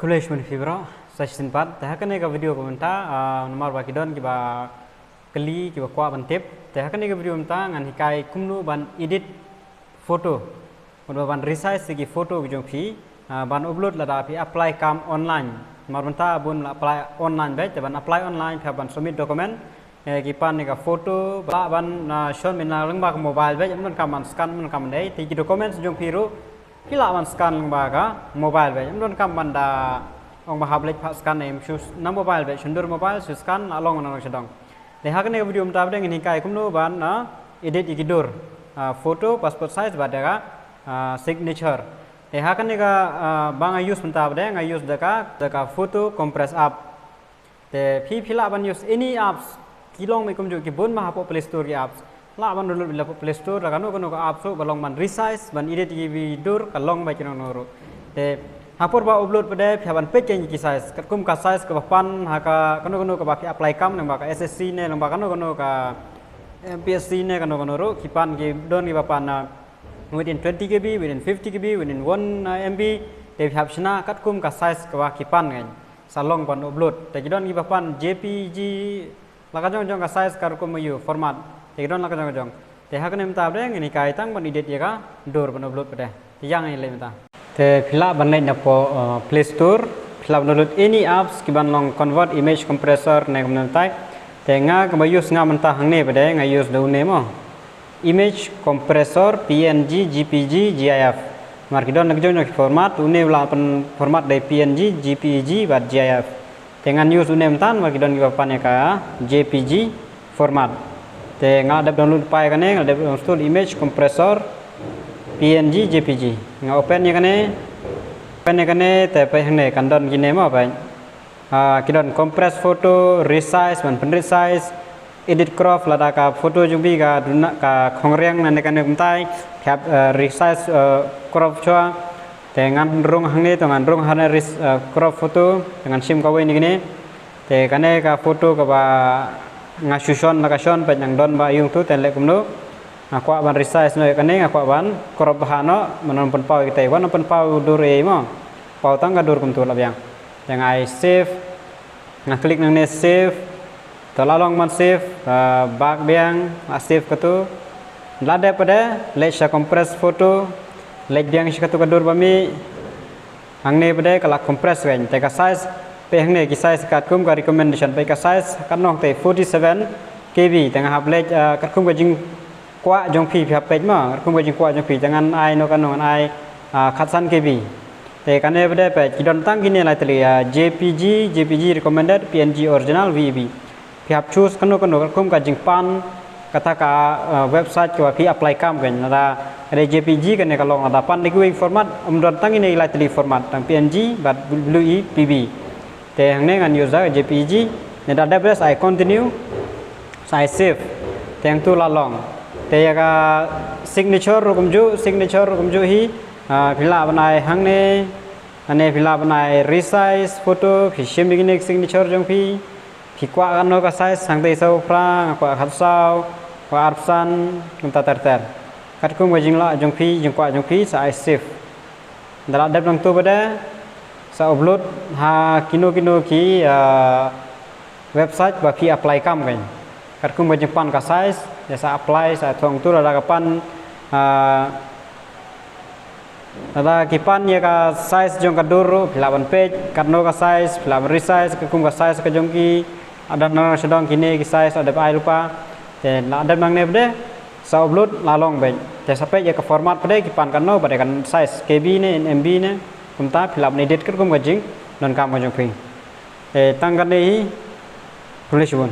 Kulish men fibra session 4 teh kan ka video komentar nomor bakidon kiba keli kiba kwa ban tip teh kan ka video menta ngan hikai kumnu ban edit foto ban resize segi foto bijong phi ban upload lada phi apply kam online mar menta bun apply online baik ban apply online phi ban submit document kipan ni ka foto ba ban shon min lang ba mobile baik man kam ban scan man kam dei ti document jong phi ru kila man scan ba ka mobile baik don kam banda ong ba hablek scan em shoes na mobile baik sundur mobile shoes scan along nang sedang le ha kan video mta bde ngin kai kumno ban edit igidur foto passport size ba daga signature le ha kan ga bang use mta bde nga use daga photo compress app te phi phila ban use any apps kilong me kum ju ki bon ma play store ki apps la ban download bila play store la kanu kanu ka apps so balong ban resize ban edit gi dur kalong ba kino noru te hapur ba upload pada pihak ban page ki size kat kum ka size ka pan ha ka kanu kanu ka ba apply kam nang ba ka SSC ne nang ba kanu kanu ka MPSC ne kanu kanu ro ki pan ki don ki ba pan within 20 GB within 50 GB within 1 MB te pihak sna kat kum ka size ka ba ki pan ngai salong ban upload te ki don ki ba pan JPG la ka jong ka size kar kum yu format te don la ka jong te ha kan em ta de ngini kai tang ban edit ya ka dor ban upload pada te yang ai le meta te phila ban nei na po play store phila download any apps ki ban long convert image compressor ne kum tai te nga ka ba use nga man ta hang ne pada nga use do ne mo image compressor PNG GPG GIF mar ki don nak jong format une la pen format dai PNG GPG ba GIF te ngan use une tan mar ki don ki ba pan ka JPG format te nga ada download file kan nga ada install image compressor PNG JPG nga open ya kane te pe hne kan don gine mo pa kidon compress photo resize man pen resize edit crop lada ka photo jumbi ka duna ka khongreng nan kan kumtai khap resize crop chwa te ngan rung hangne to ngan rung hane crop photo dengan sim ka we ni gine te kane ka photo ka ba nga suson la ka son pa yang don ba yung tu ten le kumno akwa ban resize no kane akwa ban crop bahano manon pen pau kita wan pen pau dure mo pau tang ka dur kum tu la yang yang ai save nga klik nang ne save to la long man save bak biang save ka tu la de pada le sha compress photo le biang shi ka tu ka dur ba mi ang ne pada kala compress wen te ka size pe hang ne ki size kat kum ka recommendation pe ka size kan nong te 47 KB tengah hablek kat kum ka jing kwa jong phi phap page ma kum ka jing kwa jong phi jangan ai no kan nong ai khatsan KB te kan ne bade pe kidon tang kini lai tli JPG recommended PNG original VB phap choose kan no kum ka jing pan kata ka website ko phi apply kam kan ada JPG kan ne kalong ada pan ni format don tang ini lai tli format tang PNG but WEPB te hang ne ngan user JPG ne da database I continue I save teng tu la long te ya ka signature kum ju hi phila banai hang ne ane phila banai resize photo phi sim begini signature jong phi kwa kan no ka size sang te sau pra kwa khat sau kwa arpsan kum ta ter kat kum ga jing la jong phi sa I save dala dap nang tu bada sa upload ha kino ki website ba phi apply kam kan kat kum ba jpan ka size ya sa apply sa thong tu la ka pan ada ki pan ya ka size jong ka duru philaban page kat no ka size philaban resize ka kum ka size ka jong ki ada na sedang kini ki size ada ai lupa te la ada nang ne bde sa upload la long ba te sa page ya ka format bde ki pan kan no ba kan size KB ne MB ne kum ta philaban edit kat kum ka jing non kam ka jong phi tang kan nei tulis bon